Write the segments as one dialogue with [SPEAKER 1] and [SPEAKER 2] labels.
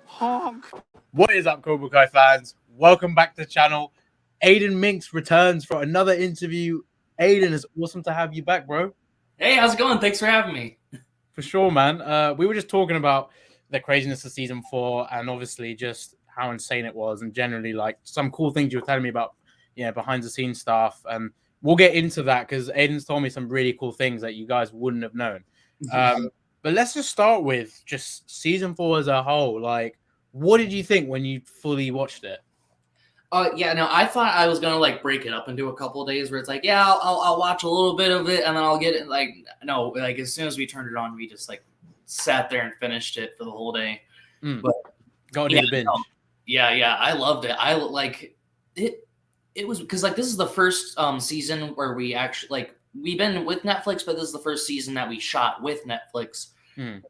[SPEAKER 1] Honk. What is up, Cobra Kai fans? Welcome back to the channel. Aedin Mincks returns for another interview. Aedin, it's awesome to have you back, bro.
[SPEAKER 2] Hey, how's it going? Thanks for having me.
[SPEAKER 1] For sure, man. We were just talking about the craziness of season 4 and obviously just how insane it was and generally like some cool things you were telling me about, behind the scenes stuff. And we'll get into that because Aedin's told me some really cool things that you guys wouldn't have known. But let's just start with just season 4 as a whole. Like, what did you think when you fully watched it?
[SPEAKER 2] I thought I was gonna like break it up into a couple of days where it's like, yeah, I'll watch a little bit of it and then I'll get it. Like, no, like as soon as we turned it on, we just like sat there and finished it for the whole day.
[SPEAKER 1] But go do the binge.
[SPEAKER 2] I loved it. I like it. It was because like this is the first season where we actually like we've been with Netflix, but this is the first season that we shot with Netflix.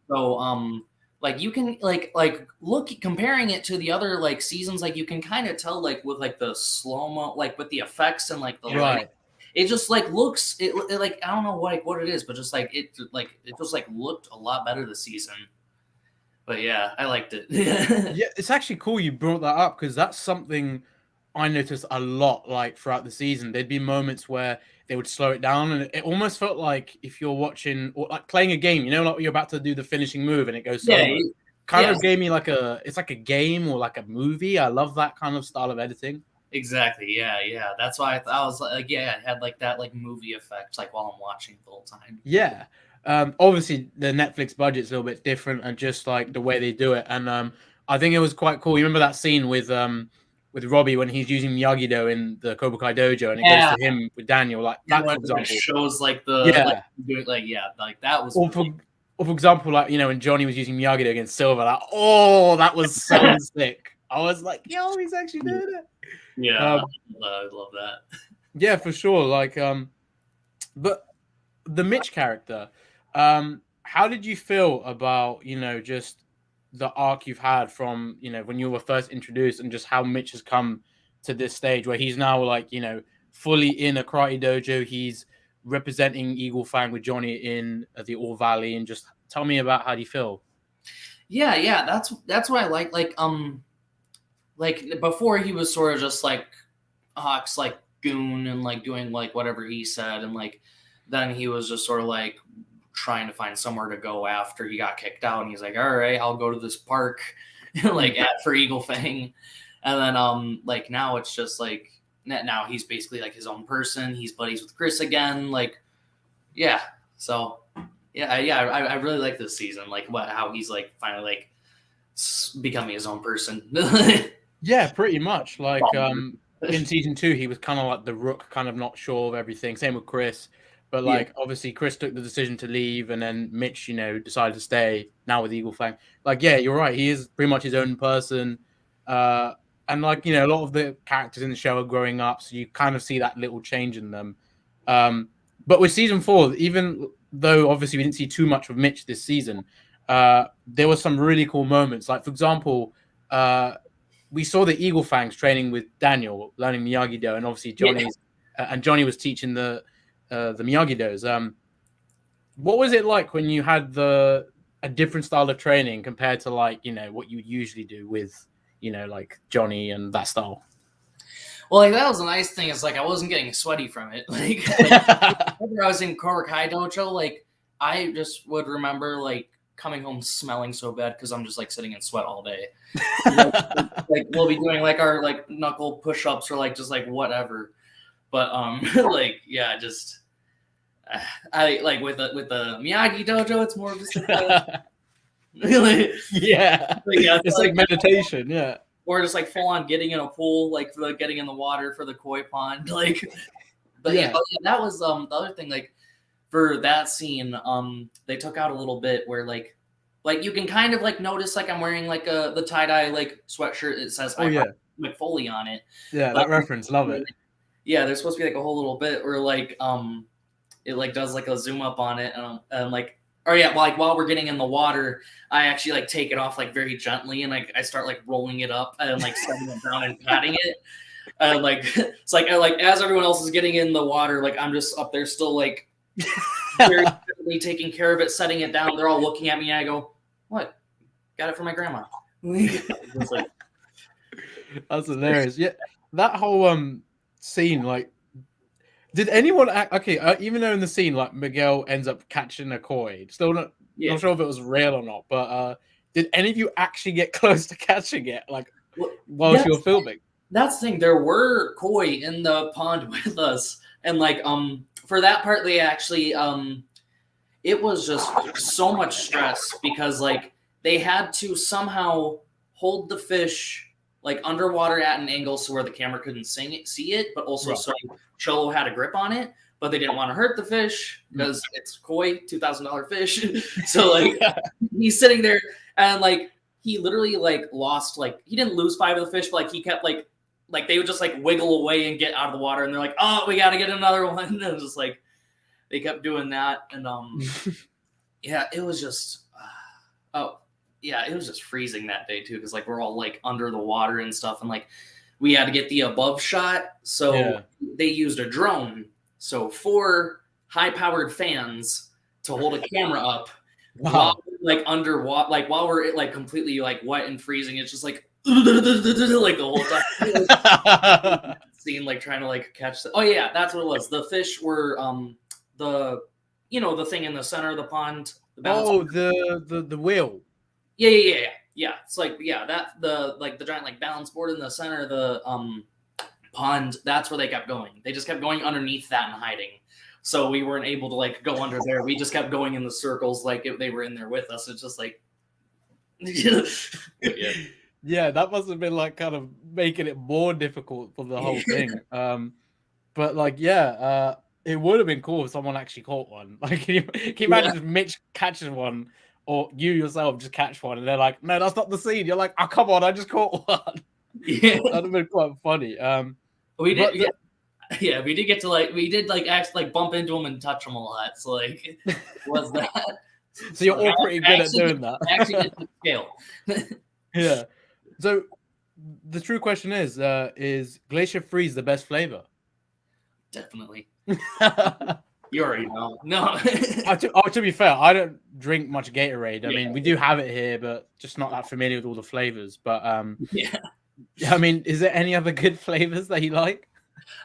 [SPEAKER 2] So like you can like look comparing it to the other like seasons, like you can kind of tell like with like the slow-mo, like with the effects and like the lighting, it just like looks it like I don't know what it is, but just like it just like looked a lot better this season. But yeah, I liked it.
[SPEAKER 1] Yeah, it's actually cool you brought that up because that's something I noticed a lot. Like throughout the season, there'd be moments where they would slow it down, and it almost felt like if you're watching or like playing a game, like you're about to do the finishing move, and it goes slow. Kind of gave me like it's like a game or like a movie. I love that kind of style of editing.
[SPEAKER 2] Exactly. Yeah. That's why I was like, it had like that like movie effect, like while I'm watching the whole time.
[SPEAKER 1] Yeah. Obviously the Netflix budget's a little bit different, and just like the way they do it, and I think it was quite cool. You remember that scene with Robbie when he's using Miyagi-Do in the Cobra Kai dojo, and it goes to him with Daniel, like that, for example.
[SPEAKER 2] Shows like the like that was.
[SPEAKER 1] Or for example, like when Johnny was using Miyagi-Do against Silver, like that was so sick. I was like, yo, he's actually doing it.
[SPEAKER 2] Yeah, I love that.
[SPEAKER 1] Yeah, for sure. Like, but the Mitch character, how did you feel about just the arc you've had from when you were first introduced, and just how Mitch has come to this stage where he's now like fully in a karate dojo, he's representing Eagle Fang with Johnny in the All Valley, and just tell me about how do you feel?
[SPEAKER 2] Yeah, that's what I like before he was sort of just like Hawk's like goon and like doing like whatever he said, and like then he was just sort of like trying to find somewhere to go after he got kicked out, and he's like, all right, I'll go to this park like for Eagle Fang, and then like now it's just like now he's basically like his own person. He's buddies with Chris again, like so I really like this season, like how he's like finally like becoming his own person.
[SPEAKER 1] Yeah, pretty much like in season 2 he was kind of like the rook, kind of not sure of everything, same with Chris. But like obviously Chris took the decision to leave, and then Mitch, decided to stay now with Eagle Fang. Like, yeah, you're right. He is pretty much his own person. And like, a lot of the characters in the show are growing up, so you kind of see that little change in them. But with season 4, even though obviously we didn't see too much of Mitch this season, there were some really cool moments. Like, for example, we saw the Eagle Fangs training with Daniel, learning Miyagi-Do, and obviously Johnny was teaching the Miyagi-Dos. What was it like when you had a different style of training compared to like what you usually do with like Johnny and that style?
[SPEAKER 2] Well, like that was a nice thing. It's like I wasn't getting sweaty from it. Like whenever I was in Cobra Kai dojo, like I just would remember like coming home smelling so bad because I'm just like sitting in sweat all day. Like we'll be doing like our like knuckle push-ups or like just like whatever. But like just I like with the Miyagi dojo, it's more of just
[SPEAKER 1] really it's like meditation,
[SPEAKER 2] or just like full on getting in a pool, like for getting in the water for the koi pond, like. But that was the other thing. Like for that scene, they took out a little bit where like you can kind of like notice like I'm wearing like the tie-dye like sweatshirt. It says Mick Foley on it.
[SPEAKER 1] Yeah, that reference, love it.
[SPEAKER 2] Yeah, there's supposed to be like a whole little bit where like it like does like a zoom up on it, and like or yeah, like while we're getting in the water, I actually like take it off like very gently, and like I start like rolling it up and like setting it down and patting it. Like it's like as everyone else is getting in the water, like I'm just up there still like very gently taking care of it, setting it down. They're all looking at me, and I go, "What? Got it for my grandma." Like,
[SPEAKER 1] that's hilarious. Yeah, that whole scene, like, did anyone act okay? Even though in the scene, like Miguel ends up catching a koi, still not sure if it was real or not. But did any of you actually get close to catching it, like while you were filming?
[SPEAKER 2] That's the thing. There were koi in the pond with us, and like for that part, they actually it was just so much stress because like they had to somehow hold the fish like underwater at an angle so where the camera couldn't see it, but also so Cholo had a grip on it, but they didn't want to hurt the fish because it's koi, $2,000 fish. So like he's sitting there and like he literally like lost, like he didn't lose 5 of the fish, but like he kept like they would just like wiggle away and get out of the water, and they're like, oh, we got to get another one. And it was just like they kept doing that, and yeah, it was just it was just freezing that day too, because like we're all like under the water and stuff, and like we had to get the above shot, so they used a drone, so 4 high-powered fans to hold a camera up while like underwater, like while we're like completely like wet and freezing. It's just like like the whole time scene, like trying to like catch that's what it was. The fish were the the thing in the center of the pond,
[SPEAKER 1] the wheel.
[SPEAKER 2] Yeah, it's like that the giant like balance board in the center of the pond. That's where they kept going. They just kept going underneath that and hiding, so we weren't able to like go under there. We just kept going in the circles like if they were in there with us. It's just like
[SPEAKER 1] yeah, that must have been like kind of making it more difficult for the whole thing. But like it would have been cool if someone actually caught one. Like, can you imagine if Mitch catches one, or you yourself just catch one, and they're like, "No, that's not the scene." You're like, "Oh, come on, I just caught one."
[SPEAKER 2] Yeah,
[SPEAKER 1] that'd have been quite funny.
[SPEAKER 2] We did, we did get to actually like bump into them and touch them a lot. So like, was that?
[SPEAKER 1] So you're all pretty good at doing that.
[SPEAKER 2] Actually, get to scale.
[SPEAKER 1] Yeah. So the true question is Glacier Freeze the best flavor?
[SPEAKER 2] Definitely. You already know. No.
[SPEAKER 1] To be fair, I don't drink much Gatorade. I mean, we do have it here, but just not that familiar with all the flavors. But I mean, is there any other good flavors that you like?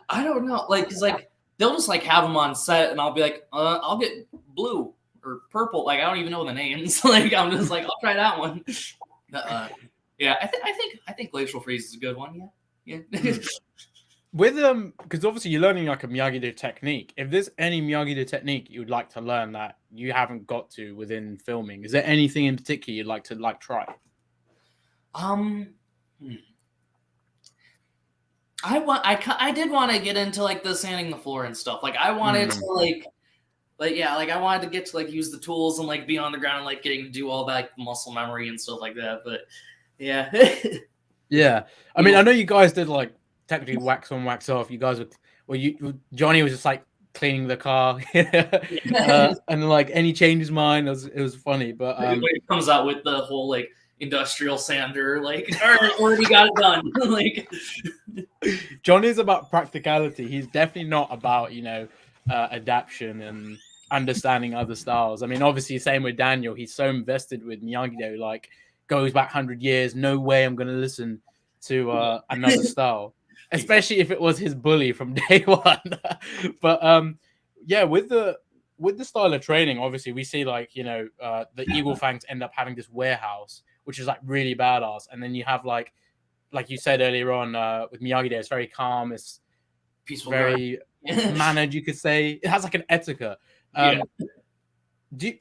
[SPEAKER 2] I don't know. Like, cause like they'll just like have them on set, and I'll be like, I'll get blue or purple. Like I don't even know the names. Like I'm just like, I'll try that one. Yeah, I think Glacial Freeze is a good one. Yeah.
[SPEAKER 1] With because obviously you're learning like a Miyagi-Do technique. If there's any Miyagi-Do technique you would like to learn that you haven't got to within filming, is there anything in particular you'd like to try?
[SPEAKER 2] I did want to get into like the sanding the floor and stuff. Like I wanted to like I wanted to get to like use the tools and like be on the ground and like getting to do all that like, muscle memory and stuff like that. But yeah.
[SPEAKER 1] Yeah. I mean, I know you guys did like technically wax on, wax off. You guys Johnny was just like cleaning the car and like any change his mind. It was funny, but
[SPEAKER 2] it comes out with the whole like industrial sander, like already got it done. Like
[SPEAKER 1] Johnny's about practicality. He's definitely not about adaptation and understanding other styles. I mean, obviously, same with Daniel. He's so invested with Miyagi-Do, like goes back 100 years. No way I'm going to listen to another style, especially if it was his bully from day one. But with the style of training, obviously we see like the Eagle Fangs end up having this warehouse, which is like really badass, and then you have like you said earlier on with Miyagi-Do, it's very calm, it's
[SPEAKER 2] peaceful,
[SPEAKER 1] very mannered, you could say. It has like an etiquette. Do you,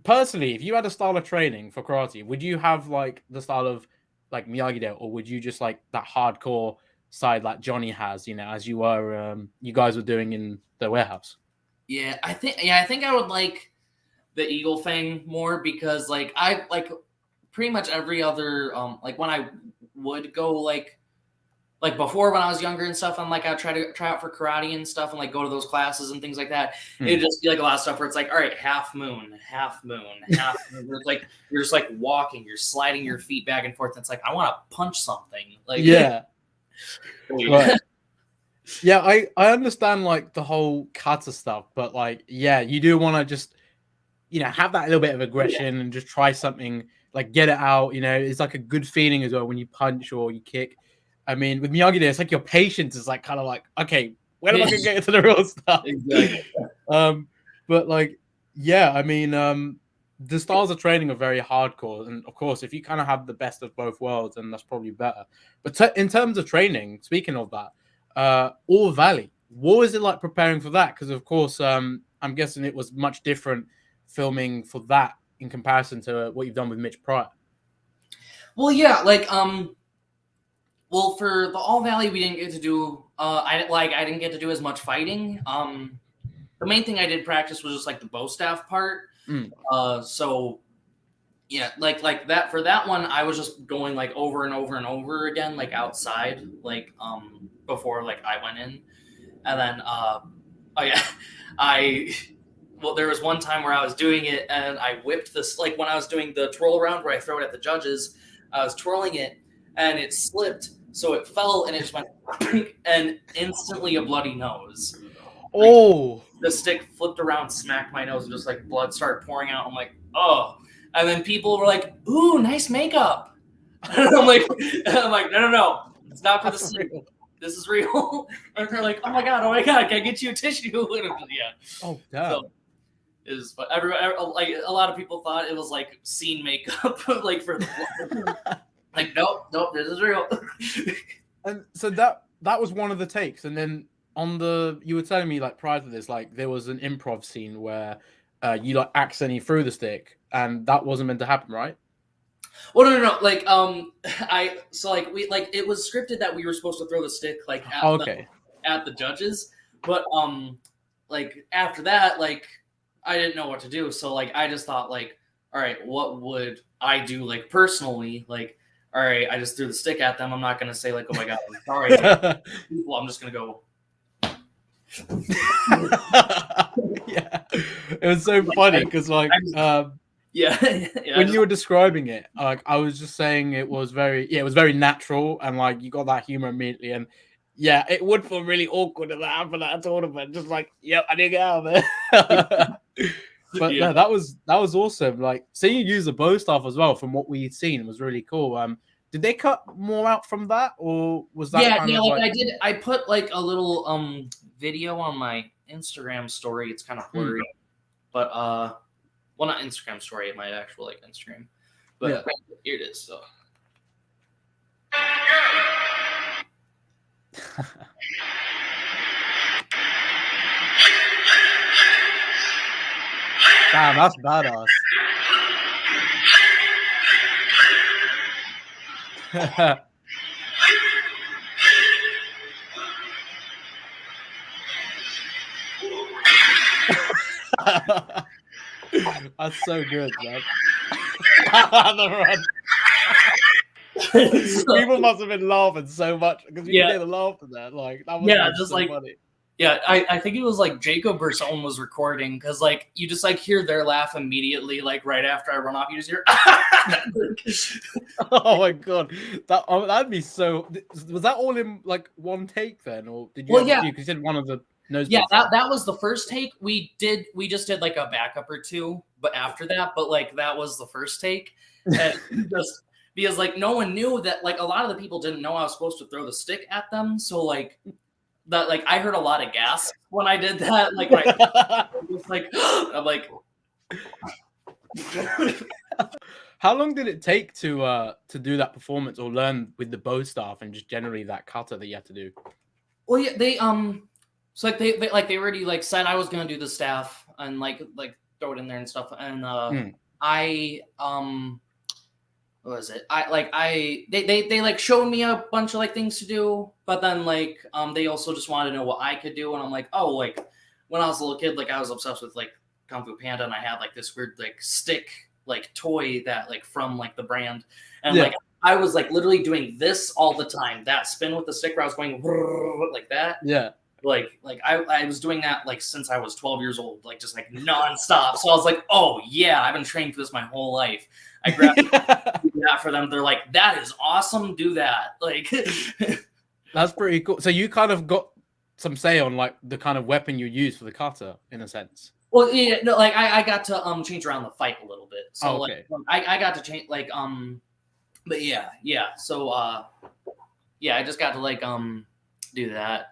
[SPEAKER 1] personally, if you had a style of training for karate, would you have like the style of like Miyagi-Do, or would you just like that hardcore side like Johnny has, as you guys were doing in the warehouse?
[SPEAKER 2] I think I would like the Eagle Fang more, because like I like pretty much every other like when I would go like like before when I was younger and stuff, and like I try out for karate and stuff, and like go to those classes and things like that. It'd just be like a lot of stuff where it's like, all right, half moon, half moon, half moon. It's like you're just like walking, you're sliding your feet back and forth. And it's like I want to punch something. Like
[SPEAKER 1] yeah, right. Yeah, I understand like the whole kata stuff, but like yeah, you do want to just have that little bit of aggression and just try something, like get it out. It's like a good feeling as well when you punch or you kick. I mean, with Miyagi, it's like your patience is like kind of like, okay, when am I gonna get to the real stuff?
[SPEAKER 2] Exactly.
[SPEAKER 1] But like, yeah, I mean, the styles of training are very hardcore, and of course, if you kind of have the best of both worlds, then that's probably better. But in terms of training, speaking of that, All Valley, what was it like preparing for that? Because of course, I'm guessing it was much different filming for that in comparison to what you've done with Mitch prior.
[SPEAKER 2] Well, yeah, like well, for the All Valley, we didn't get to do. I didn't get to do as much fighting. The main thing I did practice was just like the bow staff part. So yeah, like that for that one, I was just going like over and over and over again, like outside, like before like I went in, and then oh yeah, well, there was one time where I was doing it and I whipped this, like when I was doing the twirl around where I throw it at the judges, I was twirling it and it slipped. So it fell and it just went and instantly a bloody nose.
[SPEAKER 1] Oh,
[SPEAKER 2] the stick flipped around, smacked my nose, and just like blood started pouring out. I'm like, oh. And then people were like, ooh, nice makeup. And I'm like, no. It's not for the stick. This is real. And they're like, oh my god, can I get you a tissue? And yeah.
[SPEAKER 1] Oh, damn. So,
[SPEAKER 2] but like a lot of people thought it was like scene makeup, like for the blood. Like, nope, this is real.
[SPEAKER 1] And so that was one of the takes. And then you were telling me like prior to this, like there was an improv scene where you like accidentally threw the stick, and that wasn't meant to happen, right?
[SPEAKER 2] Well, no. Like, it was scripted that we were supposed to throw the stick like at the judges, but like after that, like I didn't know what to do, so like I just thought like, all right, what would I do like personally? Like, all right, I just threw the stick at them. I'm not gonna say like, oh my god, I'm sorry. People, I'm just gonna go.
[SPEAKER 1] Yeah, it was so funny because like when you were describing it, like I was just saying it was very natural, and like you got that humor immediately, and yeah, it would feel really awkward if that happened at a tournament. Just like, yep, I didn't get out of there. But no, that was awesome. Like, seeing you use the bow staff as well, from what we'd seen, was really cool. Did they cut more out from that, or was that?
[SPEAKER 2] I did. I put like a little video on my Instagram story. It's kind of blurry, but well, not Instagram story, my actual like Instagram. But yeah. Here it is. So.
[SPEAKER 1] Damn, that's badass. That's so good, man. The run. People must have been laughing so much because you did the laugh at that. Like that was just so like funny.
[SPEAKER 2] Yeah, I think it was like Jacob or someone was recording because like you just like hear their laugh immediately, like right after I run off, you just hear.
[SPEAKER 1] Oh my god, that'd be so. Was that all in like one take then, or did you? Well, yeah, because you did one of the nose.
[SPEAKER 2] Yeah, that was the first take. We just did like a backup or two, but after that, like that was the first take, and just because like no one knew that, like a lot of the people didn't know I was supposed to throw the stick at them, so like. That like I heard a lot of gas when I did that. Like, was like I'm like.
[SPEAKER 1] How long did it take to do that performance or learn with the bow staff and just generally that kata that you had to do?
[SPEAKER 2] Well, yeah, they so like they already like said I was gonna do the staff and like throw it in there and stuff, and I what was it? They like showed me a bunch of like things to do, but then like they also just wanted to know what I could do, and I'm like, oh, like when I was a little kid, like I was obsessed with like Kung Fu Panda, and I had like this weird like stick like toy that like from like the brand, and like I was like literally doing this all the time. That spin with the stick where I was going like that.
[SPEAKER 1] Yeah.
[SPEAKER 2] Like I was doing that like since I was 12 years old, like just like nonstop. So I was like, oh yeah, I've been training for this my whole life. I grabbed that for them. They're like, that is awesome. Do that. Like
[SPEAKER 1] that's pretty cool. So you kind of got some say on like the kind of weapon you use for the kata in a sense.
[SPEAKER 2] Well, yeah, no, like I got to change around the fight a little bit. So
[SPEAKER 1] okay.
[SPEAKER 2] like I got to change like but yeah. So yeah, I just got to like do that.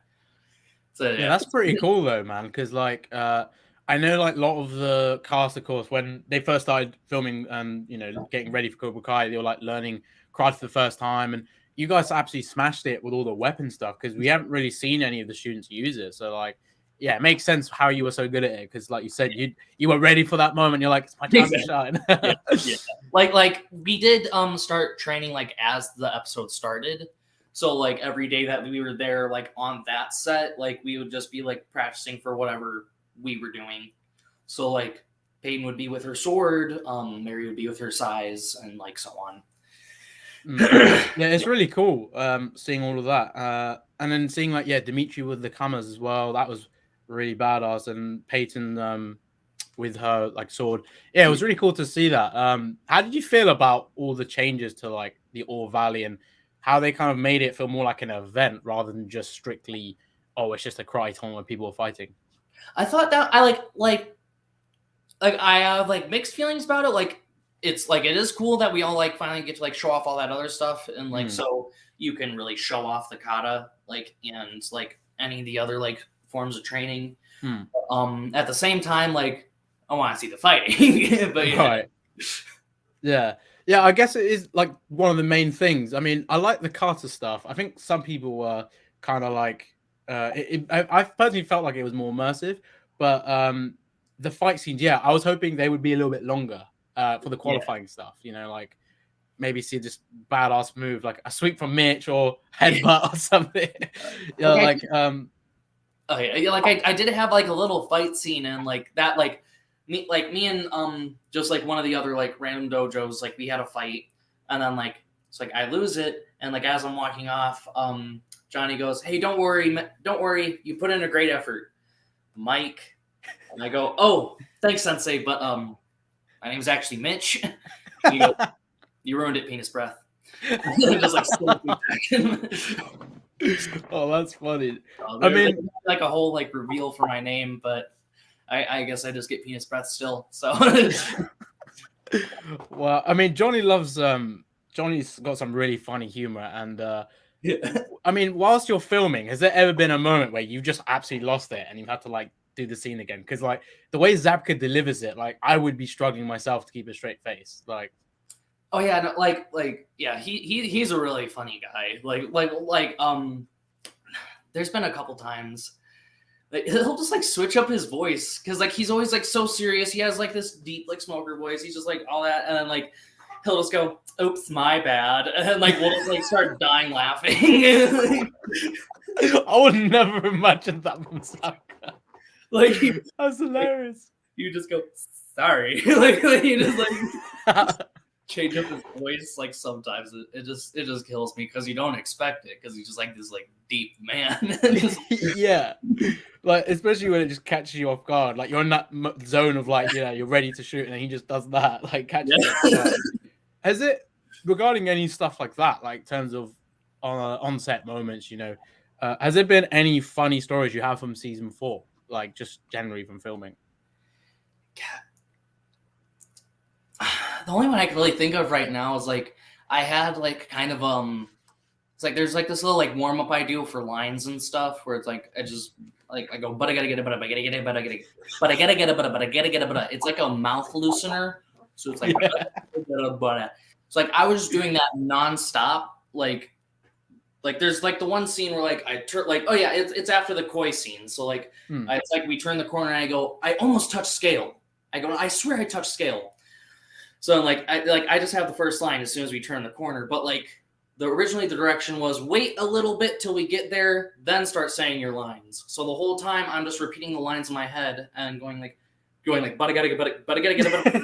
[SPEAKER 2] So
[SPEAKER 1] yeah, that's pretty cool though, man. Because like I know like a lot of the cast, of course, when they first started filming and getting ready for Cobra Kai, they were like learning karate for the first time, and you guys absolutely smashed it with all the weapon stuff because we haven't really seen any of the students use it. So like, yeah, it makes sense how you were so good at it because, like you said, you were ready for that moment. You're like, it's my time to shine.
[SPEAKER 2] Yeah. Like we did start training like as the episode started. So like every day that we were there, like on that set, like we would just be like practicing for whatever we were doing. So like Peyton would be with her sword, Mary would be with her size, and like so on.
[SPEAKER 1] Yeah, it's really cool seeing all of that, and then seeing like Dimitri with the kamas as well. That was really badass, and Peyton with her like sword. Yeah, it was really cool to see that. How did you feel about all the changes to like the All Valley and how they kind of made it feel more like an event rather than just strictly, oh, it's just a karate tournament where people are fighting?
[SPEAKER 2] I thought that I like I have like mixed feelings about it. Like it's like it is cool that we all like finally get to like show off all that other stuff and like so you can really show off the kata like and like any of the other like forms of training. At the same time, like I want to see the fighting. But yeah.
[SPEAKER 1] Right. Yeah, I guess it is like one of the main things. I mean, I like the kata stuff. I think some people were kind of like, I personally felt like it was more immersive, but the fight scenes, yeah, I was hoping they would be a little bit longer for the qualifying stuff. Like maybe see this badass move, like a sweep from Mitch or headbutt or something.
[SPEAKER 2] Like I did have like a little fight scene and like that, like me and just like one of the other like random dojos, like we had a fight and then like it's like I lose it and like as I'm walking off, Johnny goes, "Hey, don't worry, you put in a great effort, Mike." And I go, "Oh, thanks, Sensei, but my name's actually Mitch." You go, "You ruined it, penis breath." Just like
[SPEAKER 1] oh, that's funny.
[SPEAKER 2] I mean, like a whole like reveal for my name, but I guess I just get penis breath still. So,
[SPEAKER 1] well, I mean, Johnny's got some really funny humor, and I mean, whilst you're filming, has there ever been a moment where you just absolutely lost it and you had to like do the scene again? Because like the way Zabka delivers it, like I would be struggling myself to keep a straight face, like.
[SPEAKER 2] Oh yeah, no, like yeah, he's a really funny guy. Like there's been a couple times like he'll just like switch up his voice because like he's always like so serious. He has like this deep like smoker voice. He's just like all that, and then like he'll just go, "Oops, my bad," and then like we'll just like start dying laughing.
[SPEAKER 1] I would never imagine that from Saka.
[SPEAKER 2] Like
[SPEAKER 1] that's hilarious.
[SPEAKER 2] You just go, "Sorry," like you just like. Change up his voice like sometimes it just kills me because you don't expect it because he's just like this like deep man.
[SPEAKER 1] Yeah, like especially when it just catches you off guard, like you're in that zone of like you're ready to shoot and then he just does that, like catches you off guard. Has it regarding any stuff like that, like in terms of on set moments, has there been any funny stories you have from season 4, like just generally from filming?
[SPEAKER 2] The only one I can really think of right now is like I had like kind of it's like there's like this little like warm up I do for lines and stuff where it's like I just like I go but I gotta get it but I gotta get it but I gotta get it but I gotta get it but it's like a mouth loosener, so it's like it's like I was just doing that nonstop like there's like the one scene where like I turn like it's after the koi scene, so like it's like we turn the corner and I go I almost touched scale, I go I swear I touched scale. So I just have the first line as soon as we turn the corner, but like originally the direction was wait a little bit till we get there, then start saying your lines. So the whole time I'm just repeating the lines in my head and going like, but I gotta get it,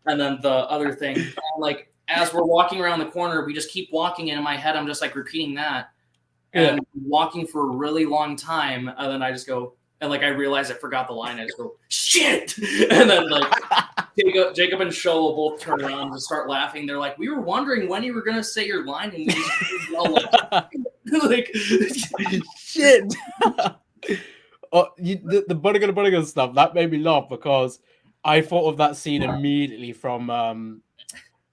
[SPEAKER 2] and then the other thing, like as we're walking around the corner, we just keep walking, and in my head, I'm just like repeating that, and walking for a really long time, and then I just go, and like I realize I forgot the line. I just go, shit, and then like Jacob and Sho will both turn around and start laughing. They're like, we were wondering when you were gonna say your line, and we just yell like
[SPEAKER 1] shit. The Bunnigan stuff that made me laugh because I thought of that scene immediately from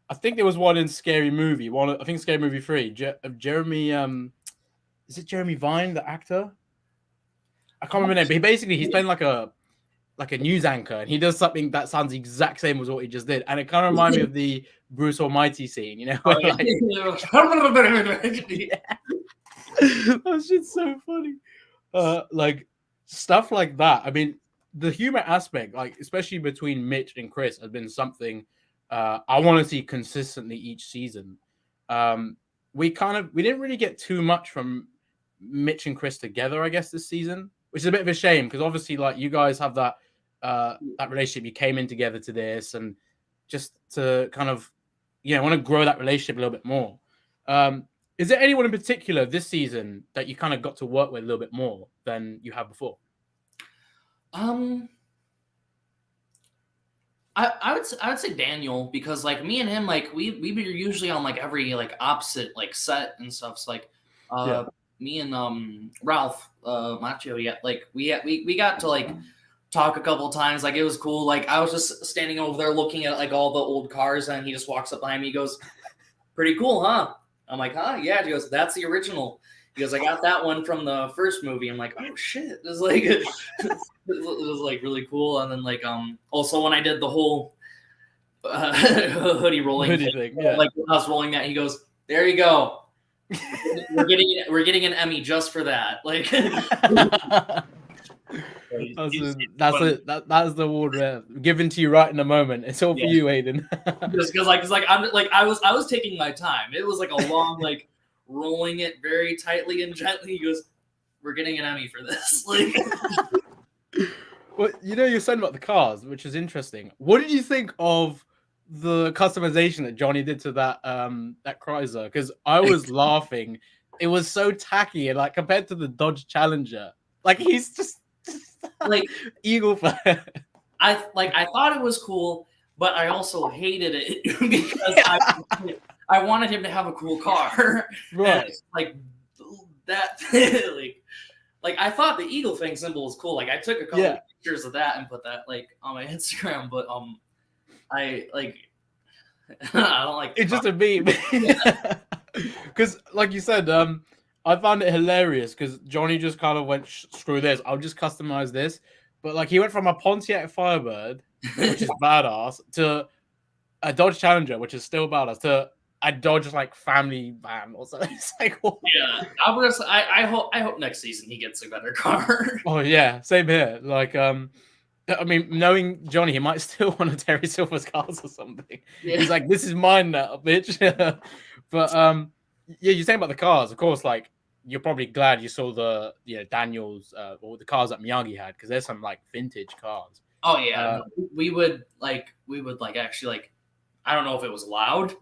[SPEAKER 1] I think there was one in Scary Movie. I think Scary Movie 3. Jeremy is it Jeremy Vine, the actor? I can't remember the name, but he's playing like a news anchor, and he does something that sounds the exact same as what he just did, and it kind of reminded me of the Bruce Almighty scene, you know? Where, that shit's so funny. Like stuff like that. I mean, the humor aspect, like especially between Mitch and Chris, has been something I want to see consistently each season. We didn't really get too much from Mitch and Chris together, I guess, this season, which is a bit of a shame because obviously, like, you guys have that relationship. You came in together to this, and just to kind of, want to grow that relationship a little bit more. Is there anyone in particular this season that you kind of got to work with a little bit more than you have before?
[SPEAKER 2] I would say Daniel, because like me and him, like we were usually on like every like opposite like set and stuff. So like me and Ralph Macho, we got to like talk a couple times. Like it was cool. Like I was just standing over there looking at like all the old cars, and he just walks up behind me. He goes, "Pretty cool, huh?" I'm like, "Huh?" Yeah. He goes, "That's the original." He goes, "I got that one from the first movie." I'm like, "Oh shit!" It was like it was like really cool. And then like also when I did the whole hoodie rolling thing, like us rolling that, he goes, "There you go. We're getting an Emmy just for that." Like
[SPEAKER 1] that's the award given to you right in the moment. It's all for you, Aedin.
[SPEAKER 2] Just because I was taking my time. It was like a long like rolling it very tightly and gently. He goes, "We're getting an Emmy for this." Like,
[SPEAKER 1] well, you're saying about the cars, which is interesting. What did you think of the customization that Johnny did to that Chrysler? Because I was laughing. It was so tacky, and like compared to the Dodge Challenger, like he's just like eagle fire.
[SPEAKER 2] I thought it was cool, but I also hated it because I wanted him to have a cool car,
[SPEAKER 1] right?
[SPEAKER 2] Like that, like I thought the Eagle Fang symbol was cool. Like I took a couple of pictures of that and put that like on my Instagram, but I don't like
[SPEAKER 1] it's just a meme. Because like you said, I found it hilarious because Johnny just kind of went, screw this, I'll just customize this. But like he went from a Pontiac Firebird, which is badass, to a Dodge Challenger, which is still badass, to a Dodge like family van or something. It's like, what?
[SPEAKER 2] Yeah, I hope next season he gets a better car.
[SPEAKER 1] Oh yeah, same here. Like I mean, knowing Johnny, he might still want to Terry Silver's cars or something. Yeah. He's like, this is mine now, bitch. But yeah, you're saying about the cars, of course, like you're probably glad you saw the Daniel's or the cars that Miyagi had, because there's some like vintage cars.
[SPEAKER 2] Oh yeah, we would actually like, I don't know if it was allowed.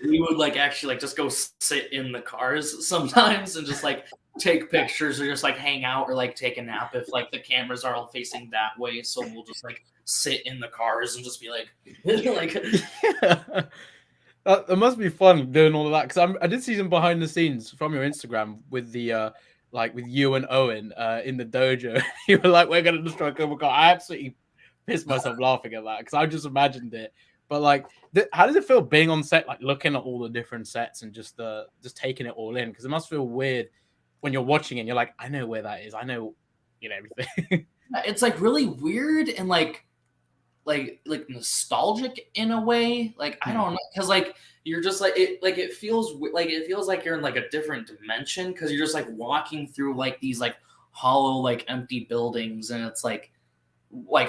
[SPEAKER 2] We would like actually like just go sit in the cars sometimes and just like take pictures or just like hang out or like take a nap if like the cameras are all facing that way. So we'll just like sit in the cars and just be like
[SPEAKER 1] yeah. It must be fun doing all of that, because I did see some behind the scenes from your Instagram with the like with you and Owen in the dojo. You were like, "We're gonna destroy Cobra Kai." I absolutely pissed myself laughing at that because I just imagined it. But like, how does it feel being on set, like looking at all the different sets and just taking it all in? Because it must feel weird when you're watching it and you're like, I know where that is. I know, everything.
[SPEAKER 2] It's like really weird and like nostalgic in a way. Like, I don't know, because like you're just like it feels like you're in like a different dimension, because you're just like walking through like these like hollow like empty buildings, and it's like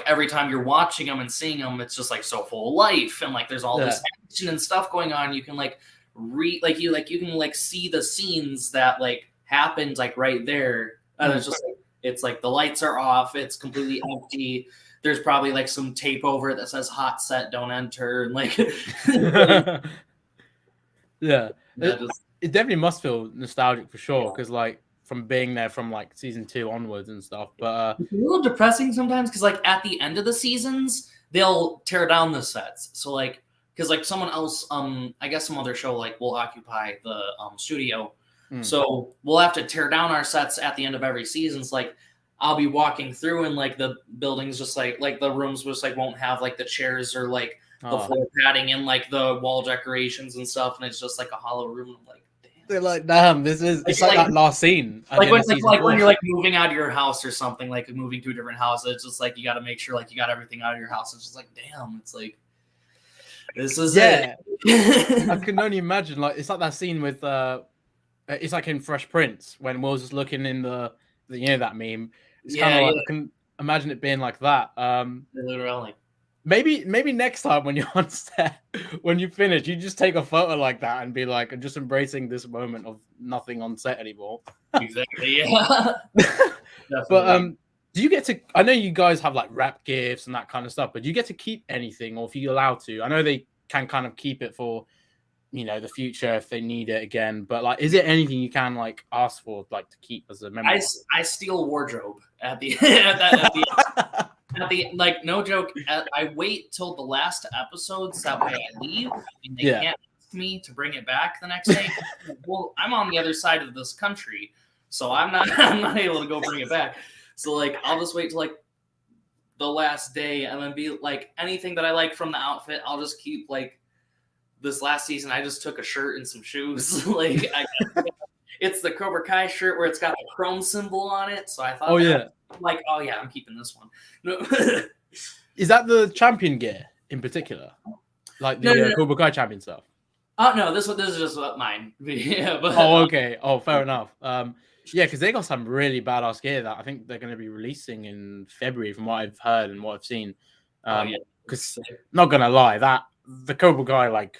[SPEAKER 2] every time you're watching them and seeing them, it's just like so full of life, and like there's all this action and stuff going on. You can like you can like see the scenes that like happened like right there, and it's just like, it's like the lights are off, it's completely empty. There's probably like some tape over it that says "hot set, don't enter," and like
[SPEAKER 1] Yeah,
[SPEAKER 2] Yeah, just
[SPEAKER 1] it definitely must feel nostalgic for sure, because like from being there from like season 2 onwards and stuff. But
[SPEAKER 2] it's a little depressing sometimes because like at the end of the seasons, they'll tear down the sets. So like because like someone else, I guess some other show like will occupy the studio. So we'll have to tear down our sets at the end of every season. It's like I'll be walking through and like the buildings just like the rooms just like won't have like the chairs or like the floor padding and like the wall decorations and stuff, and it's just like a hollow room. I'm like, damn.
[SPEAKER 1] they're like, damn, it's like that last scene.
[SPEAKER 2] Like when you're like moving out of your house or something, like moving to a different house, it's just like you got to make sure like you got everything out of your house. It's just like, damn, it's like this is it.
[SPEAKER 1] I can only imagine. Like it's like that scene with it's like in Fresh Prince when Will's just looking in the that meme. It's kind of like I can imagine it being like that.
[SPEAKER 2] Literally.
[SPEAKER 1] Maybe next time when you're on set, when you finish, you just take a photo like that and be like, I'm just embracing this moment of nothing on set anymore.
[SPEAKER 2] Exactly. Yeah.
[SPEAKER 1] But do you get to? I know you guys have like wrap gifts and that kind of stuff, but do you get to keep anything, or if you're allowed to? I know they can kind of keep it for the future if they need it again. But like, is it anything you can like ask for, like to keep as a memory?
[SPEAKER 2] I steal wardrobe at the like no joke. I wait till the last episodes that way I leave, and they can't ask me to bring it back the next day. Well, I'm on the other side of this country, so I'm not able to go bring it back. So like I'll just wait till like the last day and then be like anything that I like from the outfit, I'll just keep. Like this last season, I just took a shirt and some shoes. Like it's the Cobra Kai shirt where it's got the chrome symbol on it. So I thought, I'm keeping this one.
[SPEAKER 1] Is that the champion gear in particular, like the Cobra Kai champion stuff?
[SPEAKER 2] No, this is just mine. Yeah, but,
[SPEAKER 1] okay. Fair enough. Yeah, because they got some really badass gear that I think they're going to be releasing in February, from what I've heard and what I've seen. Because not gonna lie, that the Cobra Kai, like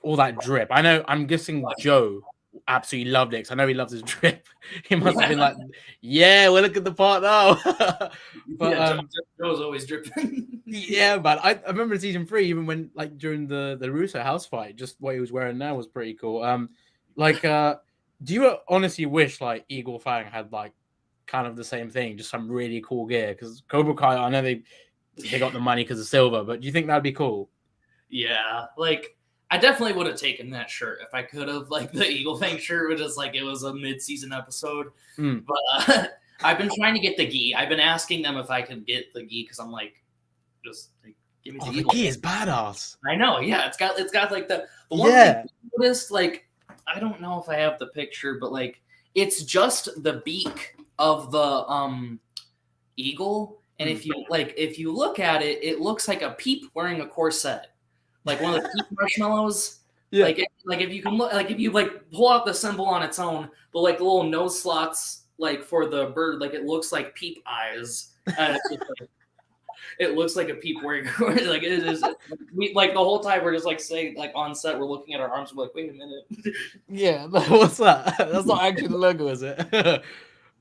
[SPEAKER 1] all that drip. I'm guessing Joe absolutely loved it, because I know he loves his drip. He must have been like, "Yeah, we'll look at the part now." But
[SPEAKER 2] Joe's always dripping.
[SPEAKER 1] Yeah, but I remember in season 3, even when like during the Russo house fight, just what he was wearing there was pretty cool. Do you honestly wish like Eagle Fang had like kind of the same thing, just some really cool gear? Because Cobra Kai, I know they got the money because of silver, but do you think that'd be cool?
[SPEAKER 2] Yeah, like I definitely would have taken that shirt if I could have. Like the Eagle Fang shirt, which is like it was a mid-season episode. But I've been trying to get the Ghee. I've been asking them if I could get the Ghee because I'm like, just like give me the Eagle.
[SPEAKER 1] The Ghee is badass.
[SPEAKER 2] I know. Yeah, it's got like the one thing I noticed, like I don't know if I have the picture, but like it's just the beak of the eagle, and if you look at it, it looks like a peep wearing a corset, like one of the peep marshmallows. Yeah. Like if you can look, like if you like pull out the symbol on its own, but like the little nose slots, like for the bird, like it looks like peep eyes. It's just, like, it looks like a peep wearing like it is. We like the whole time we're just like saying like on set we're looking at our arms. We're like, wait a minute.
[SPEAKER 1] Yeah, what's that? That's not actually the logo, is it?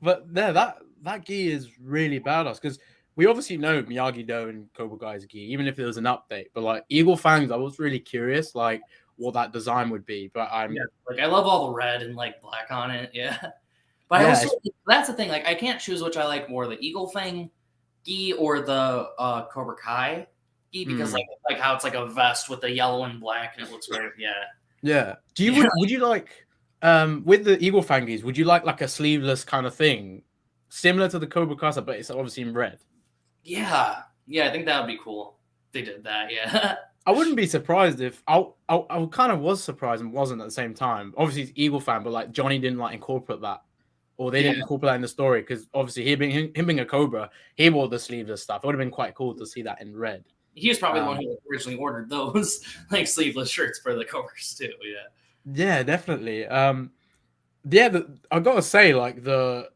[SPEAKER 1] But yeah, that Ghee is really badass, because we obviously know Miyagi-Do and Cobra Kai's Ghee, even if there was an update. But like Eagle Fangs, I was really curious like what that design would be. But I
[SPEAKER 2] love all the red and like black on it. Yeah, but I also that's the thing. Like I can't choose which I like more, the Eagle Fang Ghee or the Cobra Kai Ghee, because like how it's like a vest with the yellow and black and it looks great.
[SPEAKER 1] Yeah. Would you like with the Eagle Fangies, would you like a sleeveless kind of thing similar to the Cobra Kai, but it's obviously in red?
[SPEAKER 2] Yeah, I think that would be cool if they did that. Yeah.
[SPEAKER 1] I wouldn't be surprised if I kind of was surprised and wasn't at the same time. Obviously he's Eagle Fan, but like Johnny didn't like incorporate that. Or they didn't incorporate that in the story, because obviously him being a Cobra, he wore the sleeveless stuff. It would have been quite cool to see that in red.
[SPEAKER 2] He was probably the one who originally ordered those like sleeveless shirts for the Cobras too.
[SPEAKER 1] Yeah, definitely. I gotta say, like the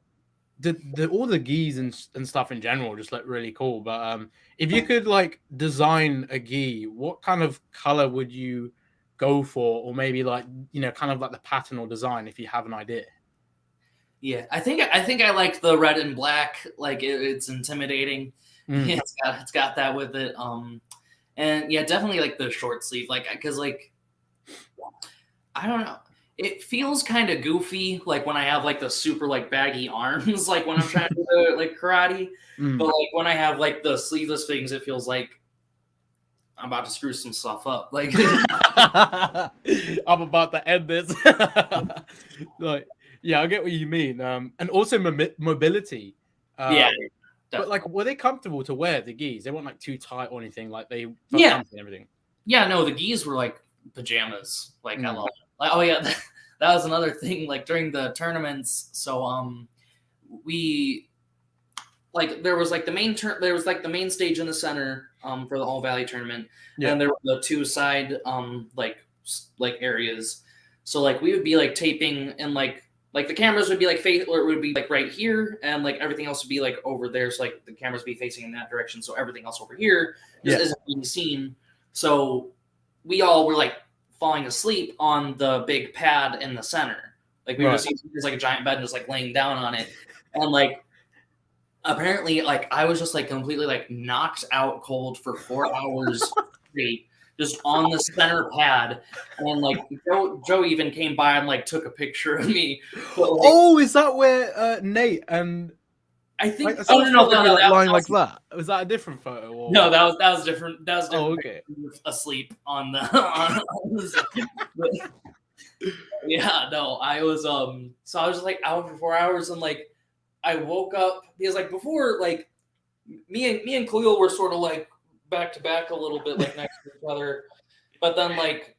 [SPEAKER 1] all the Ghees and stuff in general just look really cool. But if you could like design a Ghee, what kind of color would you go for, or maybe like kind of like the pattern or design, if you have an idea?
[SPEAKER 2] Yeah, I think I like the red and black. Like it's intimidating. It's got that with it. And yeah, definitely like the short sleeve. Like because like I don't know. It feels kind of goofy, like when I have like the super like baggy arms, like when I'm trying to do like karate. But like when I have like the sleeveless things, it feels like I'm about to screw some stuff up. Like
[SPEAKER 1] I'm about to end this. Like, yeah, I get what you mean. And also mobility.
[SPEAKER 2] yeah.
[SPEAKER 1] But like, were they comfortable to wear the gis? They weren't like too tight or anything. Like they felt
[SPEAKER 2] Yeah.
[SPEAKER 1] comfy and everything.
[SPEAKER 2] Yeah, no, the Ghees were like pajamas. Like I love it. Like, oh yeah, that was another thing. Like during the tournaments, so we like there was like the main there was like the main stage in the center for the All Valley tournament, and there were the two side like areas. So like we would be like taping and like the cameras would be like face or it would be like right here, and like everything else would be like over there. So like the cameras would be facing in that direction, so everything else over here just isn't being seen. So we all were like falling asleep on the big pad in the center. Like we were just using like a giant bed and just like laying down on it. And like apparently like I was just like completely like knocked out cold for 4 hours straight, just on the center pad. And like Joe even came by and like took a picture of me. But, like,
[SPEAKER 1] oh, is that where Nate and
[SPEAKER 2] I think
[SPEAKER 1] like, no, lying like that. Was that a different photo? Or...
[SPEAKER 2] No, that was different. That was different.
[SPEAKER 1] Oh, okay.
[SPEAKER 2] Asleep on the. Yeah, no, I was So I was just like out for 4 hours, and like I woke up because like before, like me and Khalil were sort of like back to back a little bit, like next to each other, but then like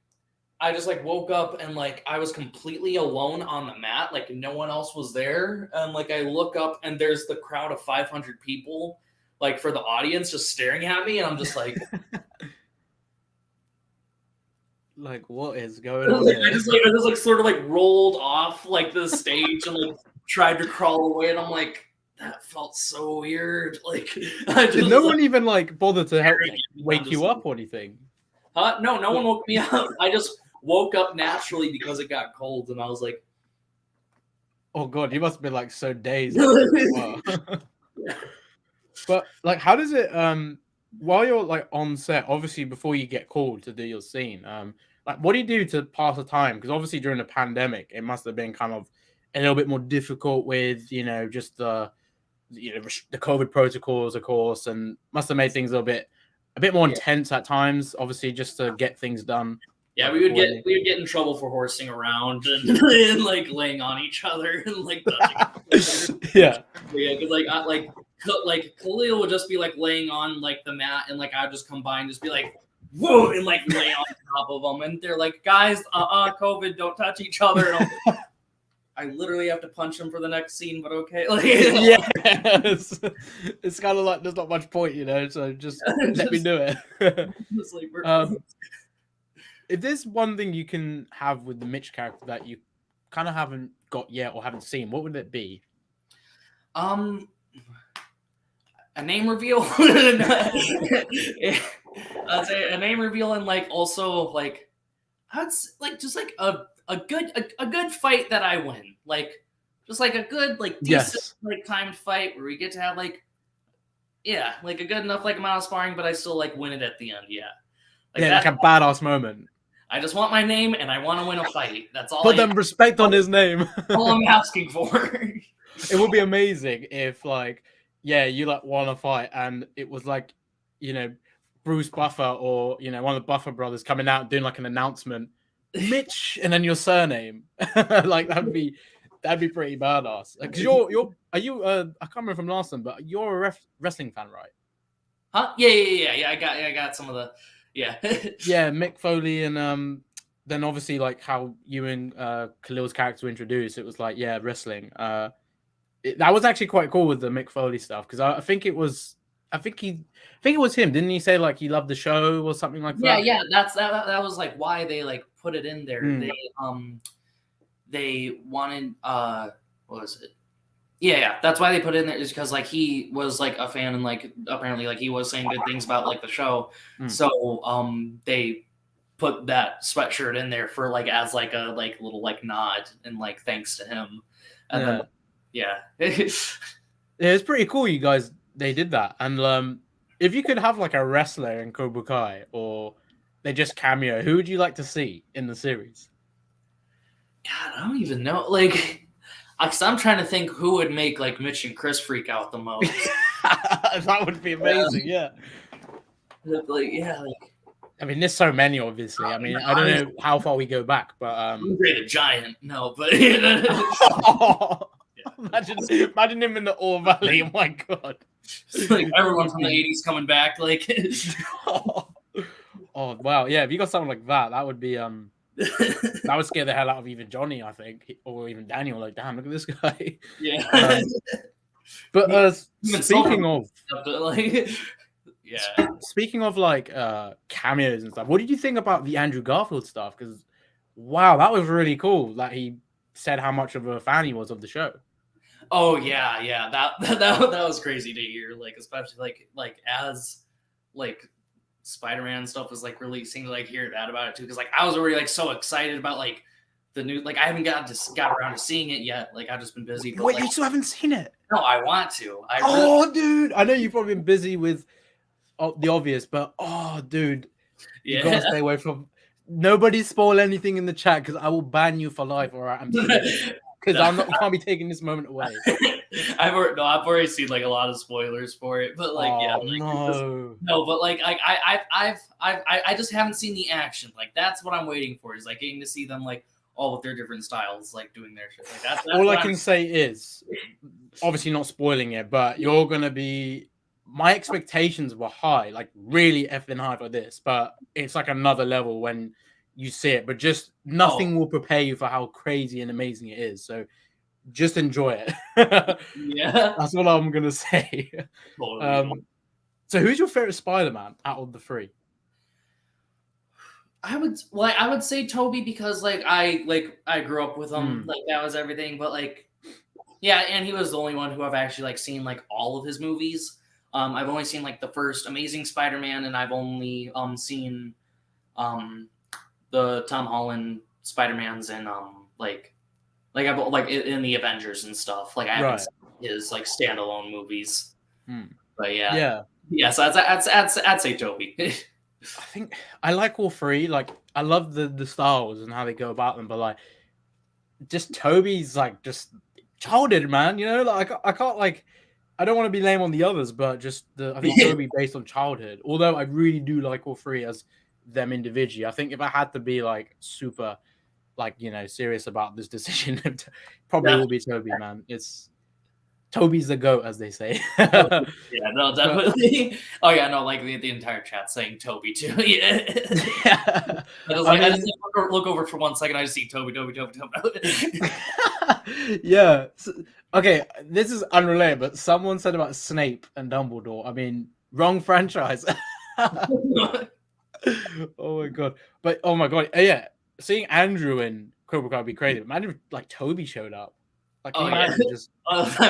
[SPEAKER 2] I just like woke up and like I was completely alone on the mat, like no one else was there, and like I look up and there's the crowd of 500 people, like for the audience, just staring at me, and I'm just like,
[SPEAKER 1] like what is going on?
[SPEAKER 2] I just like sort of like rolled off like the stage and like tried to crawl away, and I'm like, that felt so weird. Like,
[SPEAKER 1] did no one even like bother to help wake you up or anything?
[SPEAKER 2] No, no one woke me up. I just woke up naturally because it got cold, and I was like,
[SPEAKER 1] oh god, you must have been like so dazed. But like, how does it while you're like on set, obviously before you get called to do your scene, like what do you do to pass the time? Because obviously during the pandemic it must have been kind of a little bit more difficult with, you know, just the the COVID protocols, of course, and must have made things a bit more intense at times, obviously, just to get things done.
[SPEAKER 2] Yeah, we would get in trouble for horsing around and like laying on each other and like touching
[SPEAKER 1] yeah,
[SPEAKER 2] because like Khalil would just be like laying on like the mat, and like I'd just come by and just be like, whoa, and like lay on top of them, and they're like, guys, COVID, don't touch each other. And I literally have to punch him for the next scene, but okay. Like,
[SPEAKER 1] yeah, it's kind of like there's not much point, you know. So just let me do it. If there's one thing you can have with the Mitch character that you kind of haven't got yet or haven't seen, what would it be?
[SPEAKER 2] A name reveal. I'd say a name reveal, and like also like I'd like just like a good fight that I win, like just like a good like decent like timed fight where we get to have like like a good enough like amount of sparring, but I still like win it at the end.
[SPEAKER 1] Like a badass moment.
[SPEAKER 2] I just want my name and I want to win a fight. That's all.
[SPEAKER 1] Put them respect on his name.
[SPEAKER 2] All I'm asking for.
[SPEAKER 1] It would be amazing if like you like won a fight and it was like, you know, Bruce Buffer or, you know, one of the Buffer brothers coming out and doing like an announcement, Mitch, and then your surname. Like that'd be pretty badass. Because I can't remember from last time, but you're a wrestling fan, right?
[SPEAKER 2] Huh? Yeah. I got some of the yeah.
[SPEAKER 1] Mick Foley, and then obviously like how you and Khalil's character were introduced, it was like wrestling. That was actually quite cool with the Mick Foley stuff, because I think it was him. Didn't he say like he loved the show or something like that?
[SPEAKER 2] Yeah. That was like why they like put it in there. They wanted what was it? Yeah, that's why they put it in there, is because like he was like a fan, and like apparently like he was saying good things about like the show. So they put that sweatshirt in there for like as like a like little like nod and like thanks to him. And then
[SPEAKER 1] it's pretty cool you guys they did that. And if you could have like a wrestler in Cobra Kai, or they just cameo, who would you like to see in the series?
[SPEAKER 2] God, I don't even know. Like, because I'm trying to think who would make like Mitch and Chris freak out the most.
[SPEAKER 1] That would be amazing. Yeah.
[SPEAKER 2] Like, yeah, like.
[SPEAKER 1] I mean, there's so many, obviously. I mean, I don't know how far we go back, but
[SPEAKER 2] Andre the Giant, no, but
[SPEAKER 1] imagine him in the Ore Valley. Oh my god!
[SPEAKER 2] Like everyone from the '80s coming back, like.
[SPEAKER 1] Oh wow, yeah. If you got something like that, that would be that would scare the hell out of even Johnny, I think, or even Daniel. Like, damn, look at this guy.
[SPEAKER 2] Yeah.
[SPEAKER 1] But speaking of,
[SPEAKER 2] like. Yeah.
[SPEAKER 1] Speaking of like cameos and stuff, what did you think about the Andrew Garfield stuff? Because wow, that was really cool. Like he said how much of a fan he was of the show.
[SPEAKER 2] Oh yeah, that was crazy to hear. Like especially like as like SpiderMan stuff was like releasing, like hear that about it too. Because like I was already like so excited about like the new. Like I haven't got around to seeing it yet. Like I've just been busy. But,
[SPEAKER 1] wait,
[SPEAKER 2] like,
[SPEAKER 1] you still haven't seen it?
[SPEAKER 2] No, I want to.
[SPEAKER 1] Dude, I know you've probably been busy with. The obvious, but dude, you gotta stay away from. Nobody spoil anything in the chat because I will ban you for life. All right, I'm because you can't be taking this moment away.
[SPEAKER 2] I've already seen like a lot of spoilers for it, but like but like I just haven't seen the action. Like that's what I'm waiting for is like getting to see them like all with their different styles, like doing their shit. Like that's
[SPEAKER 1] all I can say is obviously not spoiling it, but you're gonna be. My expectations were high, like really effing high for this, but it's like another level when you see it. But just nothing will prepare you for how crazy and amazing it is. So just enjoy it.
[SPEAKER 2] Yeah,
[SPEAKER 1] that's all I'm gonna say. So who's your favorite Spider-Man out of the three?
[SPEAKER 2] I would say Toby because I grew up with him, like that was everything. But like, yeah, and he was the only one who I've actually like seen like all of his movies. I've only seen like the first Amazing Spider-Man, and I've only seen the Tom Holland Spider-Mans and in the Avengers and stuff. Like I haven't seen his like standalone movies. But yeah. So I'd say Toby.
[SPEAKER 1] I think I like all three. Like I love the styles and how they go about them, but like just Toby's like just childhood, man. You know, like I can't like. I don't want to be lame on the others, but just I think Toby based on childhood. Although I really do like all three as them individually. I think if I had to be like super, like serious about this decision, probably will be Toby, man. Toby's the GOAT, as they say.
[SPEAKER 2] Yeah, no, definitely. Like the entire chat saying Toby too. Yeah. I just look over for 1 second. I just see Toby.
[SPEAKER 1] Yeah. Okay, this is unrelated, but someone said about Snape and Dumbledore. I mean, wrong franchise. Oh my god! But oh my god, yeah. Seeing Andrew in Cobra Kai would be crazy. Imagine if like Toby showed up. Like,
[SPEAKER 2] that'd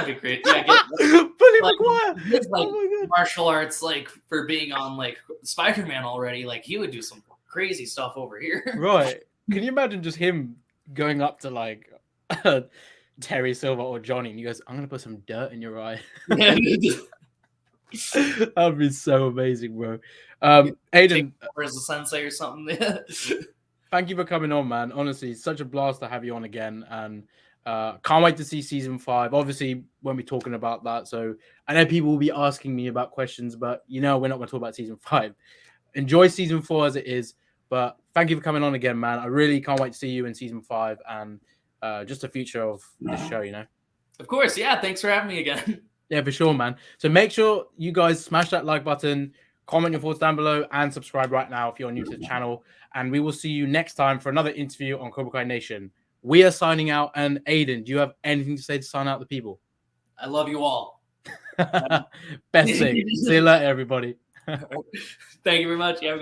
[SPEAKER 2] be great. Yeah,
[SPEAKER 1] Billy McGuire.
[SPEAKER 2] Like martial arts, like for being on like Spider-Man already. Like he would do some crazy stuff over here.
[SPEAKER 1] Right? Can you imagine just him going up to like Terry Silver or Johnny, and he goes, "I'm gonna put some dirt in your eye." That'd be so amazing, bro. Aedin,
[SPEAKER 2] as a sensei or something.
[SPEAKER 1] Thank you for coming on, man. Honestly, it's such a blast to have you on again, and can't wait to see season 5. Obviously, when we're talking about that, so I know people will be asking me about questions, but we're not going to talk about season 5. Enjoy season 4 as it is, but thank you for coming on again, man. I really can't wait to see you in season 5 and just the future of the show,
[SPEAKER 2] Of course, yeah. Thanks for having me again.
[SPEAKER 1] Yeah, for sure, man. So make sure you guys smash that like button, comment your thoughts down below, and subscribe right now if you're new to the channel. And we will see you next time for another interview on Cobra Kai Nation. We are signing out. And Aedin, do you have anything to say to sign out the people?
[SPEAKER 2] I love you all.
[SPEAKER 1] Best thing. See you later, everybody.
[SPEAKER 2] Thank you very much. Yeah.